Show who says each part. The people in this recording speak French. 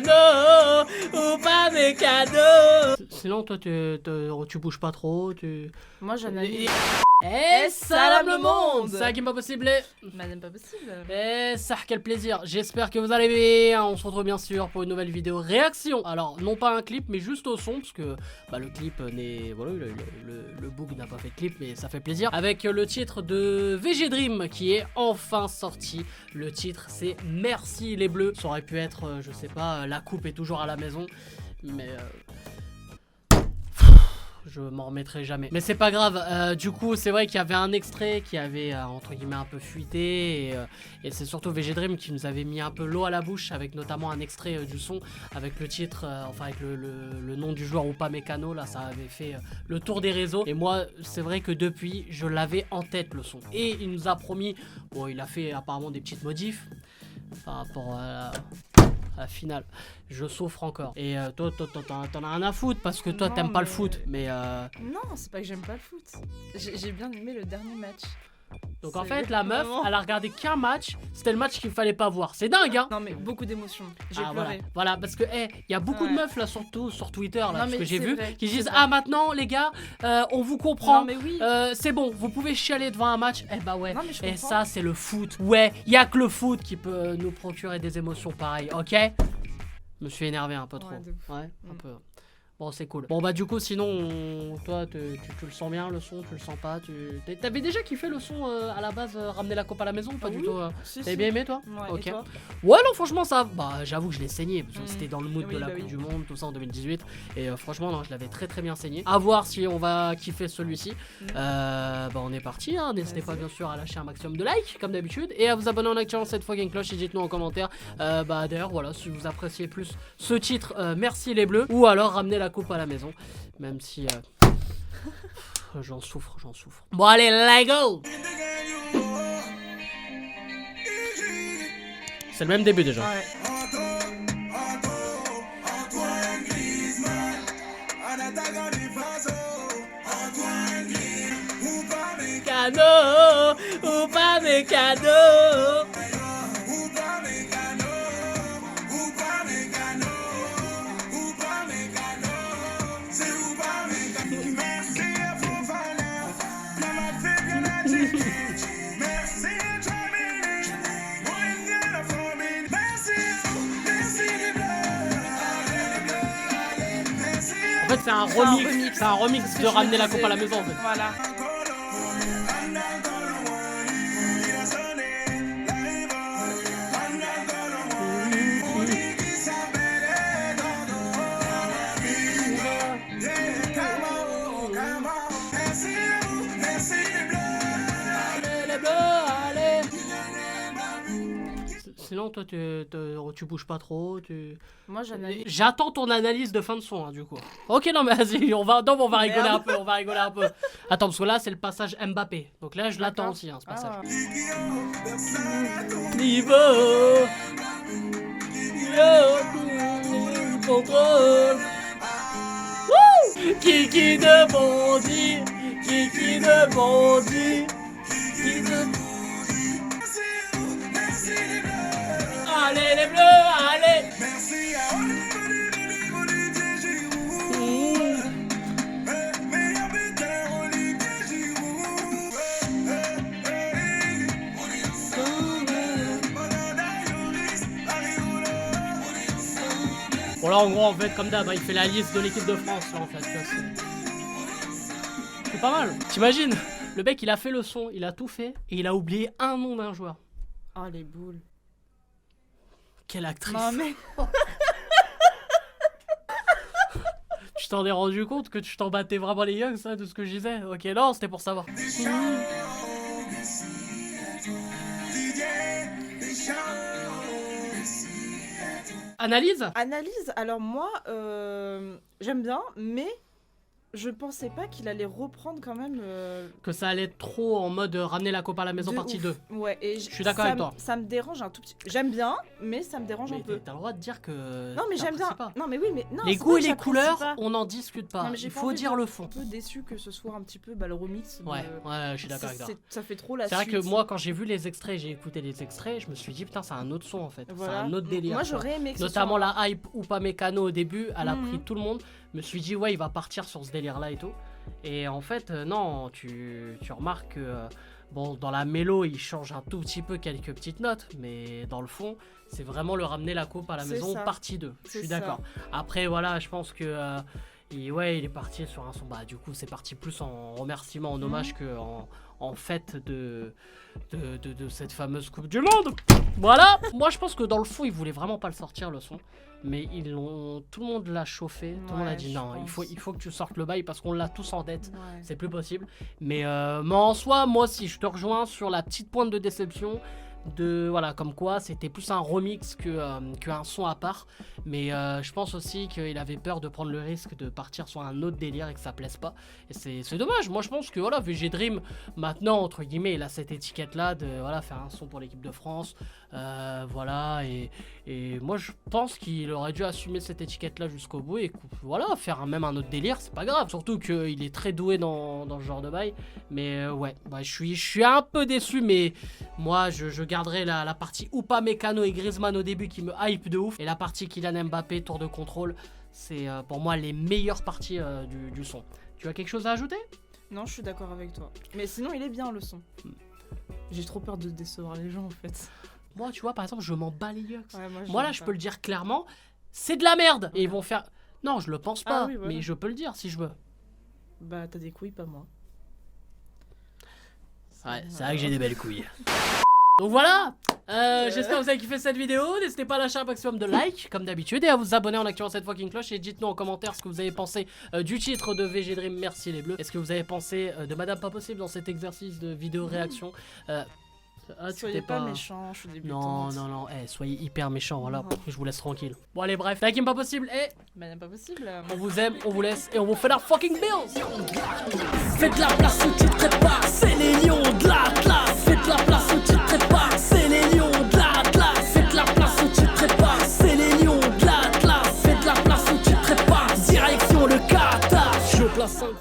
Speaker 1: mécano ou pas mécano. Sinon toi tu bouges pas trop,
Speaker 2: Moi j'analyse.
Speaker 1: salam le monde. Ça qui est pas possible.
Speaker 2: Madame pas possible.
Speaker 1: Ça quel plaisir. J'espère que vous allez bien. On se retrouve bien sûr pour une nouvelle vidéo réaction. Alors non pas un clip mais juste au son parce que le clip n'est voilà le bug n'a pas fait de clip mais ça fait plaisir. Avec le titre de VG Dream qui est enfin sorti. Le titre c'est Merci les Bleus. Ça aurait pu être je sais pas la coupe est toujours à la maison mais je m'en remettrai jamais. Mais c'est pas grave, du coup c'est vrai qu'il y avait un extrait qui avait entre guillemets un peu fuité et c'est surtout VG Dream qui nous avait mis un peu l'eau à la bouche avec notamment un extrait du son avec le titre, enfin avec le nom du joueur ou pas mécano, là ça avait fait le tour des réseaux et moi c'est vrai que depuis je l'avais en tête le son et il nous a promis, bon il a fait apparemment des petites modifs par rapport à la finale. Je souffre encore. Et toi t'en as rien à foutre parce que toi t'aimes pas le foot. Mais
Speaker 2: non, c'est pas que j'aime pas le foot. J'ai bien aimé le dernier match.
Speaker 1: donc en fait la meuf elle a regardé qu'un match. C'était le match qu'il fallait pas voir. C'est dingue hein.
Speaker 2: Non mais beaucoup d'émotions. J'ai pleuré.
Speaker 1: Voilà parce que il y a beaucoup de meufs là surtout sur Twitter là, parce que j'ai vu
Speaker 2: vrai,
Speaker 1: qui disent ah maintenant les gars on vous comprend.
Speaker 2: Non mais oui.
Speaker 1: C'est bon vous pouvez chialer devant un match. Eh bah ouais.
Speaker 2: Non, mais je
Speaker 1: et
Speaker 2: comprends.
Speaker 1: ça c'est le foot. Ouais il y a que le foot qui peut nous procurer des émotions pareilles. Ok. Je me suis énervé un peu trop. Ouais, un peu. Bon, c'est cool. Bon, bah, du coup, sinon, toi, tu le sens bien le son, tu le sens pas. T'avais déjà kiffé le son à la base, ramener la coupe à la maison ou pas du tout T'avais bien aimé, toi?
Speaker 2: Ouais,
Speaker 1: ok.
Speaker 2: et toi
Speaker 1: Ouais, non, franchement, ça. Bah, j'avoue que je l'ai saigné. Parce que c'était dans le mood
Speaker 2: Oui,
Speaker 1: de la
Speaker 2: bah
Speaker 1: Coupe
Speaker 2: oui.
Speaker 1: du Monde, tout ça en 2018. Et franchement, non, je l'avais très très bien saigné. À voir si on va kiffer celui-ci. Bah, on est parti. Hein. N'hésitez pas, bien sûr, à lâcher un maximum de likes, comme d'habitude. Et à vous abonner en activant cette fucking cloche. Et dites-nous en commentaire. Bah, d'ailleurs, voilà, si vous appréciez plus ce titre, merci les Bleus. Ou alors ramener la coupe à la maison. Même si j'en souffre. Bon allez, let's go. C'est le même début déjà.
Speaker 2: Ouais.
Speaker 1: Mécano ou pas mécano. En fait, c'est un remix de ramener la coupe à la maison. En fait.
Speaker 2: Voilà.
Speaker 1: Sinon, toi, tu bouges pas trop.
Speaker 2: Moi j'analyse.
Speaker 1: J'attends ton analyse de fin de son, hein, du coup. Ok, non, mais vas-y, on va rigoler un peu, Attends, parce que là, c'est le passage Mbappé. Donc là, je l'attends aussi, hein, ce passage. Niveau. Contrôle. Kiki de Bondy. Kiki de Bondy. Allez les Bleus, allez. Bon là en gros en fait comme d'hab il fait la liste de l'équipe de France là, en fait. C'est pas mal. T'imagines, le mec il a fait le son, il a tout fait et il a oublié un nom d'un joueur.
Speaker 2: Oh les boules.
Speaker 1: Quelle actrice.
Speaker 2: Non mais.
Speaker 1: Tu t'en es rendu compte que tu t'en battais vraiment les young ça de ce que je disais. Ok non c'était pour savoir. Analyse.
Speaker 2: Analyse, alors moi j'aime bien mais Je pensais pas qu'il allait reprendre quand même.
Speaker 1: Que ça allait être trop en mode ramener la coupe à la maison
Speaker 2: de
Speaker 1: partie
Speaker 2: ouf.
Speaker 1: 2.
Speaker 2: Ouais, et
Speaker 1: Je suis d'accord avec toi.
Speaker 2: Ça me dérange un tout petit. J'aime bien, mais ça me dérange un
Speaker 1: Mais
Speaker 2: peu.
Speaker 1: t'as le droit de dire que.
Speaker 2: Non, mais j'aime bien.
Speaker 1: t'apprécies pas.
Speaker 2: Non, mais oui, mais non.
Speaker 1: Les
Speaker 2: c'est
Speaker 1: goûts
Speaker 2: pas
Speaker 1: et
Speaker 2: que
Speaker 1: les
Speaker 2: j'apprécie
Speaker 1: couleurs,
Speaker 2: pas.
Speaker 1: on n'en discute pas.
Speaker 2: Non, mais j'ai
Speaker 1: Il
Speaker 2: pas
Speaker 1: faut
Speaker 2: envie
Speaker 1: dire
Speaker 2: de-
Speaker 1: le
Speaker 2: Un
Speaker 1: fond.
Speaker 2: peu déçu que ce soit un petit peu le remix.
Speaker 1: Ouais, ouais, je suis d'accord avec toi.
Speaker 2: Ça fait trop la
Speaker 1: C'est vrai
Speaker 2: suite.
Speaker 1: que moi, quand j'ai vu les extraits, j'ai écouté les extraits, je me suis dit, putain, c'est un autre son en fait.
Speaker 2: Voilà.
Speaker 1: C'est un autre délire.
Speaker 2: Moi,
Speaker 1: tu vois.
Speaker 2: j'aurais aimé que ce
Speaker 1: Notamment
Speaker 2: soit-
Speaker 1: la hype ou pas mécano au début, elle a
Speaker 2: Mhm.
Speaker 1: pris tout le monde. Je me suis dit, ouais, il va partir sur ce délire là et tout. Et en fait, non, tu remarques que, bon, dans la mélo, il change un tout petit peu quelques petites notes, mais dans le fond, c'est vraiment le ramener la coupe à la
Speaker 2: C'est
Speaker 1: maison,
Speaker 2: ça.
Speaker 1: partie 2. Je
Speaker 2: C'est
Speaker 1: suis
Speaker 2: ça.
Speaker 1: d'accord. Après, voilà, je pense que. Ouais, il est parti sur un son. Bah, du coup, c'est parti plus en remerciement, en hommage que en fête de cette fameuse Coupe du Monde. Voilà. Moi, je pense que dans le fond, ils voulaient vraiment pas le sortir le son, mais tout le monde l'a chauffé. Tout le monde a
Speaker 2: Ouais,
Speaker 1: dit
Speaker 2: je
Speaker 1: non,
Speaker 2: pense.
Speaker 1: il faut que tu sortes le bail parce qu'on l'a tous en dette.
Speaker 2: Ouais.
Speaker 1: C'est plus possible. Mais en soi, moi aussi, je te rejoins sur la petite pointe de déception. Voilà, comme quoi c'était plus un remix qu'un son à part. Mais je pense aussi qu'il avait peur de prendre le risque de partir sur un autre délire et que ça plaise pas. Et c'est dommage. Moi je pense que voilà, VG Dream, maintenant, entre guillemets, il a cette étiquette là de voilà, faire un son pour l'équipe de France. Voilà, et moi je pense qu'il aurait dû assumer cette étiquette là jusqu'au bout et voilà, faire même un autre délire, c'est pas grave. Surtout qu'il est très doué dans ce genre de bail. Mais ouais, bah, je suis un peu déçu, mais moi je garderai la partie Oupa Mécano et Griezmann au début qui me hype de ouf. Et la partie Kylian Mbappé, tour de contrôle, c'est pour moi les meilleures parties du son. Tu as quelque chose à ajouter?
Speaker 2: Non, je suis d'accord avec toi. Mais sinon, il est bien le son. J'ai trop peur de décevoir les gens en fait.
Speaker 1: Moi, tu vois, par exemple, je m'en bats les yeux.
Speaker 2: Ouais,
Speaker 1: Moi là, je peux le dire clairement, c'est de la merde. Et ils vont faire. Non, je le pense pas,
Speaker 2: Ah oui, voilà.
Speaker 1: mais je peux le dire si je veux.
Speaker 2: Bah, t'as des couilles, pas moi.
Speaker 1: Ouais, c'est vrai que j'ai des belles couilles. Donc voilà, j'espère que vous avez kiffé cette vidéo. N'hésitez pas à lâcher un maximum de likes comme d'habitude et à vous abonner en activant cette fucking cloche. Et dites-nous en commentaire ce que vous avez pensé du titre de VG Dream, merci les bleus. Est-ce que vous avez pensé de Madame Pas Possible dans cet exercice de vidéo réaction? Tu
Speaker 2: Soyez
Speaker 1: t'es
Speaker 2: pas méchants, je suis débutante.
Speaker 1: Non, soyez hyper méchants, voilà,
Speaker 2: Non.
Speaker 1: je vous laisse tranquille. Bon allez bref, la game pas possible et
Speaker 2: Madame Pas Possible.
Speaker 1: on vous aime, on vous laisse et on vous fait la fucking bills. Faites de la place où tu te prépares, c'est les lions de l'Atlas. Faites de la place où tu te prépares, c'est les lions de l'Atlas. Faites de la place où tu te prépares, c'est les lions de l'Atlas. Faites de la place où tu te prépares, direction le Qatar. Je place un